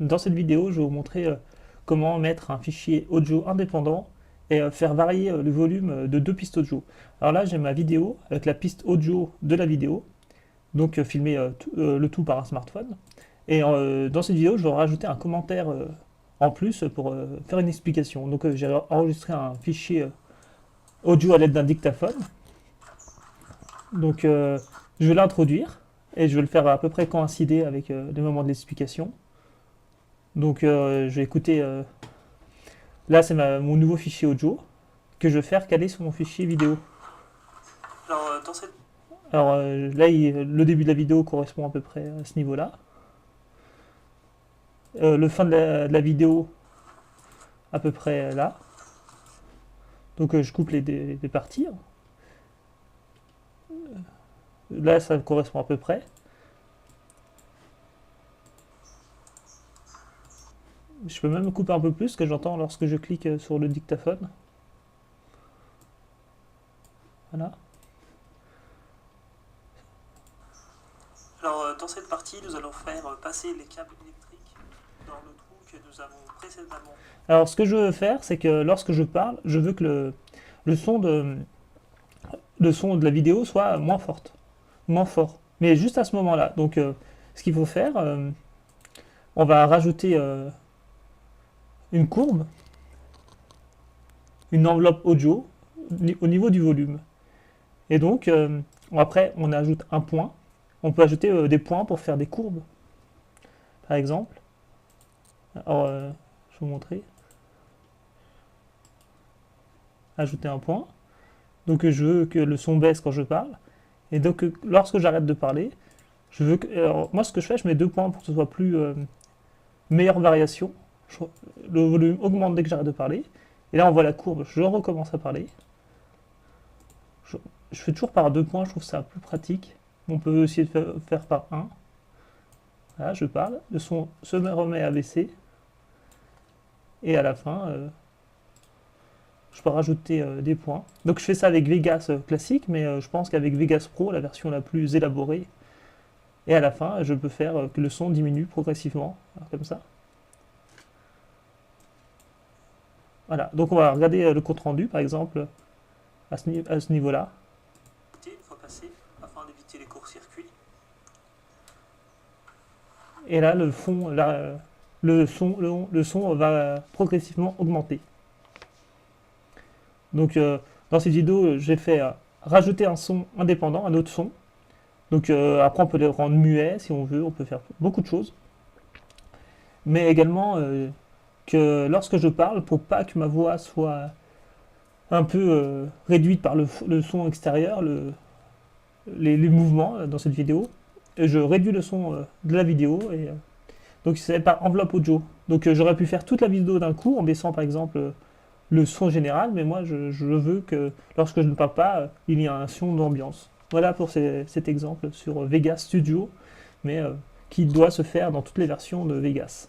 Dans cette vidéo, je vais vous montrer comment mettre un fichier audio indépendant et faire varier le volume de deux pistes audio. Alors là, j'ai ma vidéo avec la piste audio de la vidéo, donc filmer le tout par un smartphone. Et dans cette vidéo, je vais rajouter un commentaire en plus pour faire une explication. Donc j'ai enregistré un fichier audio à l'aide d'un dictaphone. Donc je vais l'introduire et je vais le faire à peu près coïncider avec les moments de l'explication. Donc je vais écouter. Là, c'est mon nouveau fichier audio que je vais faire caler sur mon fichier vidéo. Alors, dans cette... Alors là, le début de la vidéo correspond à peu près à ce niveau-là. Le fin de la vidéo, à peu près là. Donc je coupe les parties. Là, ça correspond à peu près. Je peux même couper un peu plus, ce que j'entends lorsque je clique sur le dictaphone. Voilà. Alors, dans cette partie, nous allons faire passer les câbles électriques dans le trou que nous avons précédemment. Alors, ce que je veux faire, c'est que lorsque je parle, je veux que le son de la vidéo soit moins fort. Mais juste à ce moment-là. Donc, ce qu'il faut faire, on va rajouter une courbe, une enveloppe audio au niveau du volume. Et donc, après, on ajoute un point. On peut ajouter des points pour faire des courbes, par exemple. Alors, je vais vous montrer. Ajouter un point. Donc, je veux que le son baisse quand je parle. Et donc, lorsque j'arrête de parler, je veux que. Alors, moi, ce que je fais, je mets deux points pour que ce soit plus meilleure variation. Le volume augmente dès que j'arrête de parler. Et là, on voit la courbe. Je recommence à parler. Je fais toujours par deux points, je trouve ça plus pratique. On peut essayer de faire par un. Voilà, je parle. Le son se remet à baisser. Et à la fin, je peux rajouter des points. Donc je fais ça avec Vegas classique, mais je pense qu'avec Vegas Pro, la version la plus élaborée, et à la fin, je peux faire que le son diminue progressivement, alors, comme ça. Voilà, donc on va regarder le compte rendu, par exemple, à ce niveau-là. Il faut passer afin d'éviter les courts-circuits. Et là, le son va progressivement augmenter. Donc, dans cette vidéo, j'ai fait rajouter un son indépendant, un autre son. Donc, après, on peut les rendre muets si on veut, on peut faire beaucoup de choses. Mais également que lorsque je parle, pour pas que ma voix soit un peu réduite par le son extérieur, les mouvements dans cette vidéo, je réduis le son de la vidéo et donc c'est par enveloppe audio. Donc j'aurais pu faire toute la vidéo d'un coup en baissant par exemple le son général, mais moi je veux que lorsque je ne parle pas, il y a un son d'ambiance. Voilà pour cet exemple sur Vegas Studio, mais qui doit se faire dans toutes les versions de Vegas.